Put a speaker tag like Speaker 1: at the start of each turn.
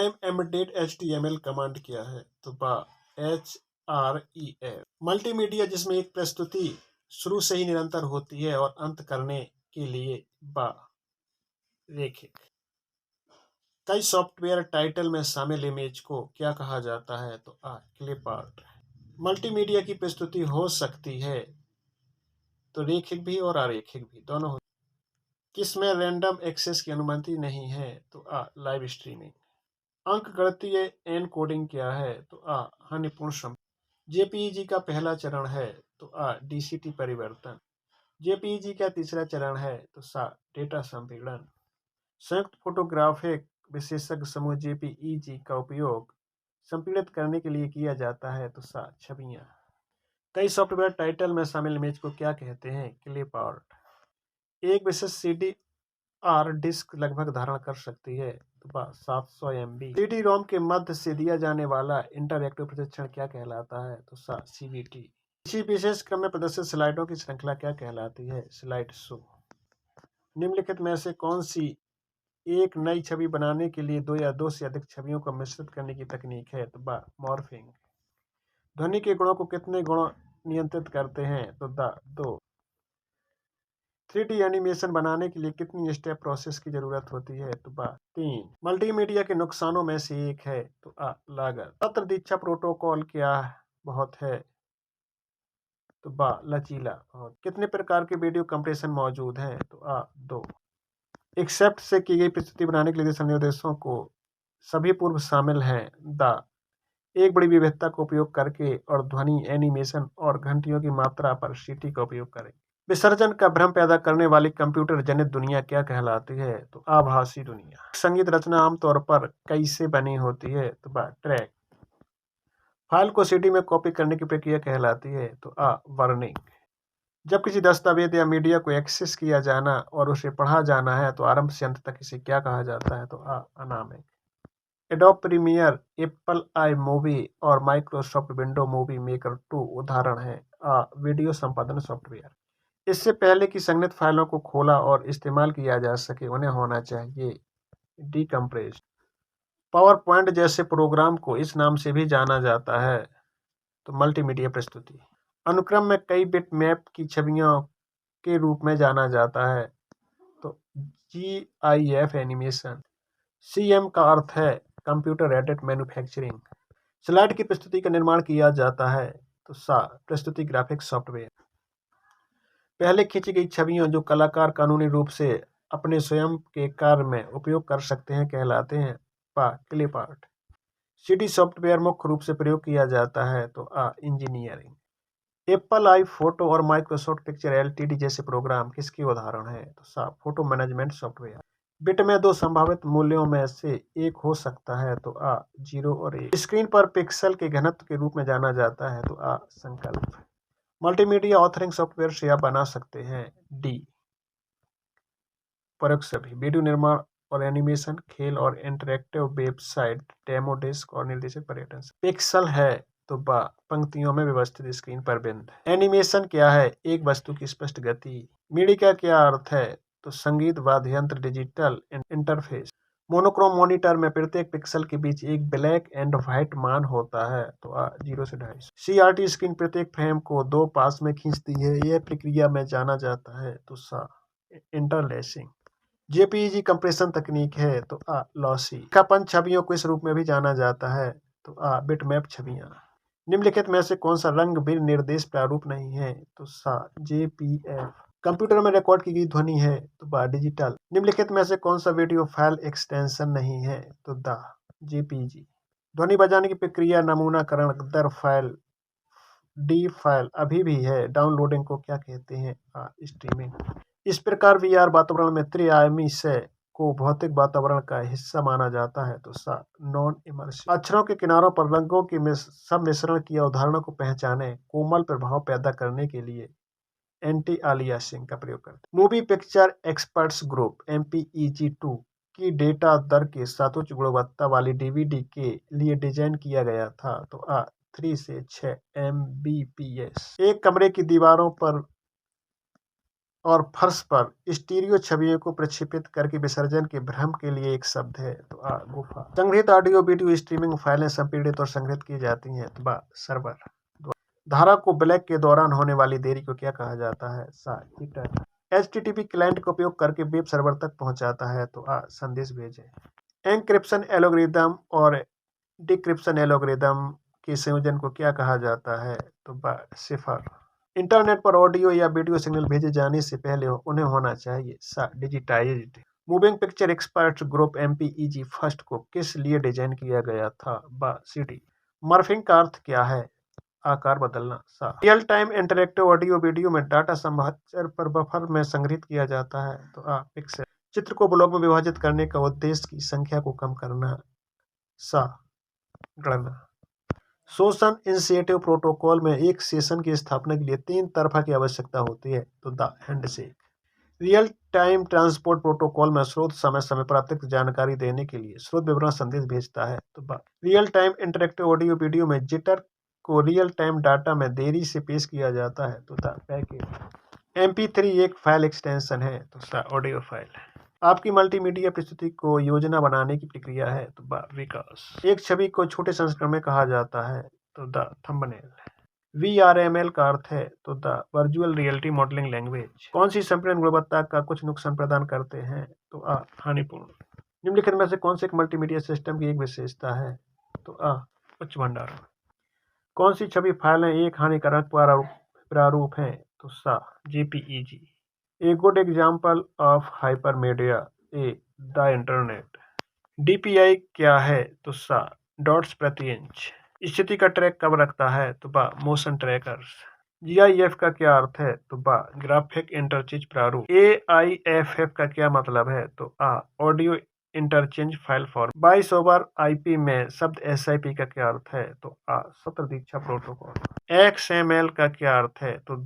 Speaker 1: Time embedded HTML command क्या है? तो HREF। मल्टीमीडिया जिसमें एक प्रस्तुति शुरू से ही निरंतर होती है और अंत करने के लिए रेखिक। कई सॉफ्टवेयर टाइटल में शामिल इमेज को क्या कहा जाता है? तो क्लिप आर्ट। मल्टीमीडिया की प्रस्तुति हो सकती है तो रेखिक भी और अरेखिक भी दोनों हो। किसमें रैंडम एक्सेस की अनुमति नहीं है? तो लाइव स्ट्रीमिंग। अंक गणितीय एनकोडिंग क्या है? तो हानिपूर्ण संपीड़न। जेपीईजी का पहला चरण है तो डीसीटी परिवर्तन। जेपीईजी का तीसरा चरण है तो डेटा संपीड़न। संयुक्त फोटोग्राफिक विशेषज्ञ समूह जेपीईजी का उपयोग संपीड़ित करने के लिए किया जाता है तो छवियां। कई सॉफ्टवेयर टाइटल में शामिल इमेज को क्या कहते हैं? Clip art. एक विशेष सीडी आर डिस्क लगभग धारण कर सकती है तो 700 MB। सीडी रोम के मध्य से दिया जाने वाला इंटरएक्टिव प्रशिक्षण क्या कहलाता है? तो CVT। इसी विशेष क्रम में प्रदर्शित स्लाइडों की श्रृंखला क्या कहलाती है? Slide show. निम्नलिखित में से कौन सी एक नई छवि बनाने के लिए दो या दो से अधिक छवियों को मिश्रित करने की तकनीक है? तो मॉर्फिंग। ध्वनि के गुणों को कितने गुण नियंत्रित करते हैं? तो 2। 3D एनिमेशन बनाने के लिए कितनी स्टेप प्रोसेस की जरूरत होती है? तो 3। मल्टीमीडिया के नुकसानों में से एक है तो लागत। पत्र दीक्षा प्रोटोकॉल क्या बहुत है? तो लचीला बहुत। कितने प्रकार के वीडियो कंप्रेशन मौजूद हैं? तो 2। एक्सेप्ट से की गई प्रस्तुति बनाने के लिए दिशा निर्देशों को सभी पूर्व शामिल हैं। एक बड़ी विविधता का उपयोग करके और ध्वनि एनिमेशन और घंटियों की मात्रा पर सीटी का उपयोग करें। विसर्जन का भ्रम पैदा करने वाली कंप्यूटर जनित दुनिया क्या कहलाती है? तो आभासी दुनिया। संगीत रचना आमतौर पर कैसे बनी होती है? तो ट्रैक। फाइल को सीडी में कॉपी करने की प्रक्रिया कहलाती है तो बर्निंग। जब किसी दस्तावेज या मीडिया को एक्सेस किया जाना और उसे पढ़ा जाना है तो आरंभ से अंत तक इसे क्या कहा जाता है? तो अनामिक। एडोब प्रीमियर, एप्पल आई मूवी और माइक्रोसॉफ्ट विंडो मूवी मेकर 2 उदाहरण है वीडियो संपादन सॉफ्टवेयर। इससे पहले कि संगठित फाइलों को खोला और इस्तेमाल किया जा सके उन्हें होना चाहिए डीकम्प्रेस्ड। पावर पॉइंट जैसे प्रोग्राम को इस नाम से भी जाना जाता है तो मल्टीमीडिया प्रस्तुति। अनुक्रम में कई बिट मैप की छवियों के रूप में जाना जाता है तो GIF एनिमेशन। CM का अर्थ है कंप्यूटर एडेड मैन्युफैक्चरिंग। स्लाइड की प्रस्तुति का निर्माण किया जाता है तो प्रस्तुति ग्राफिक्स सॉफ्टवेयर। पहले खींची गई छवियां जो कलाकार कानूनी रूप से अपने स्वयं के कार्य में उपयोग कर सकते हैं कहलाते हैं क्लिप आर्ट। सीडी सॉफ्टवेयर मुख्य रूप से प्रयोग किया जाता है तो इंजीनियरिंग। एप्पल आई फोटो और माइक्रोसॉफ्ट पिक्चर LTD जैसे प्रोग्राम किसके उदाहरण है? तो फोटो मैनेजमेंट सॉफ्टवेयर। बिट में 2 संभावित मूल्यों में से एक हो सकता है तो 0 और 1। स्क्रीन पर पिक्सल के घनत्व के रूप में जाना जाता है तो संकल्प। मल्टीमीडिया ऑथरिंग सॉफ्टवेयर से आप बना सकते हैं डी। परोक्ष सभी वीडियो निर्माण और एनिमेशन, खेल और इंटरैक्टिव वेबसाइट, डेमो डिस्क और निर्देशित पर्यटन। पिक्सल है तो पंक्तियों में व्यवस्थित स्क्रीन पर बिंदु। एनिमेशन क्या है? एक वस्तु की स्पष्ट गति। मीडिया का क्या अर्थ है? तो संगीत, वाद्य यंत्र, डिजिटल इंटरफेस। मोनोक्रोम मॉनिटर में प्रत्येक पिक्सल के बीच एक ब्लैक एंड व्हाइट मान होता है तो 0 से 250। CRT स्क्रीन प्रत्येक फ्रेम को 2 पास में खींचती है। यह प्रक्रिया में जाना जाता है तो इंटरलेसिंग। JPEG कंप्रेशन तकनीक है तो लॉसी। रेखापन छवियों को इस रूप में भी जाना जाता है तो बिटमैप छवियां। निम्नलिखित में से कौन सा रंग विनिर्देश प्रारूप नहीं है? तो JPF। कंप्यूटर में रिकॉर्ड की गई ध्वनि है तो डिजिटल। निम्नलिखित में से कौन सा वीडियो फाइल एक्सटेंशन नहीं है? तो JPG। ध्वनि बजाने की प्रक्रिया नमूनाकरण दर फाइल D फाइल अभी भी है। डाउनलोडिंग को क्या कहते हैं? स्ट्रीमिंग। इस प्रकार VR वातावरण में त्रिआयामी से को भौतिक वातावरण का हिस्सा माना जाता है तो नॉन इमर्सिव। अक्षरों के किनारों पर रंगों के सम्मिश्रण की अवधारणा को पहचाने कोमल प्रभाव पैदा करने के लिए एंटी अलियासिंग का प्रयोग करते हैं। Movie picture experts group MPEG-2 की डेटा दर के साथ उच्च गुणवत्ता वाली DVD के लिए डिजाइन किया गया था तो 3 से 6 Mbps। एक कमरे की दीवारों पर और फर्श पर स्टीरियो छवियों को प्रक्षेपित करके विसर्जन के भ्रम के लिए एक शब्द है। तो आ गुफा। संग्रहित ऑडियो वीडियो स्ट्रीमिंग फाइलें संपीड़ित और संग्रहित की जाती हैं। तो बा सर्वर। धारा को ब्लैक के दौरान होने वाली देरी को क्या कहा जाता है? सा हीटर। HTTP क्लाइंट का उपयोग करके वेब सर्वर तक पहुंचाता है। तो आ संदेश भेजे। एन्क्रिप्शन एल्गोरिदम और डिक्रिप्शन एल्गोरिदम के संयोजन को क्या कहा जाता है? तो बा सिफर। इंटरनेट पर ऑडियो या वीडियो सिग्नल भेजे जाने से पहले उन्हें होना चाहिए। सा digitised. Moving picture expert group MPEG first को किस लिए डिजाइन किया गया था? बा CD। मॉर्फिंग का अर्थ क्या है? आकार बदलना। सा real time interactive audio video में डाटा समाचार पर बफर में संग्रहित किया जाता है। तो आ पिक्सेल। चित्र को ब्लॉक में विभाजित करने का उद्देश्य की संख्या को कम करना। सा गणना। सोशल इनिशिएटिव प्रोटोकॉल में एक सेशन की स्थापना के लिए 3 तरफा की आवश्यकता होती है। तो the handshake. Real time transport protocol में स्रोत समय समय पर अतिरिक्त जानकारी देने के लिए स्रोत विवरण संदेश भेजता है। तो real time interactive audio video में जिटर को रियल टाइम डाटा में देरी से पेश किया जाता है। तो द पैकेज। MP3 एक फाइल एक्सटेंशन है। तो ऑडियो फाइल। आपकी मल्टीमीडिया प्रस्तुति को योजना बनाने की प्रक्रिया है। तो विकास। एक छवि को छोटे संस्करण में कहा जाता है। तो द थंबनेल। VRML का अर्थ है। तो the virtual reality modelling language. कौन सी संपूर्ण गुणवत्ता का कुछ नुकसान प्रदान करते हैं? तो हानिपूर्ण। निम्नलिखित में से कौन से एक मल्टीमीडिया सिस्टम की एक विशेषता है? तो उच्च भंडारण। कौन सी छवि फाइलें एक हानिकारक प्रारूप है? तो JPEG। A good example of hypermedia A the internet। DPI क्या है? तो डॉट्स प्रति इंच। स्थिति का ट्रैक कब रखता है? तो मोशन ट्रैकर्स। GIF का क्या अर्थ है? तो ग्राफिक इंटरचेंज प्रारूप। AIFF का क्या मतलब है? तो audio interchange file format. 22/IP में शब्द SIP का क्या अर्थ है? तो सत्र दीक्षा प्रोटोकॉल। XML का क्या अर्थ है? तो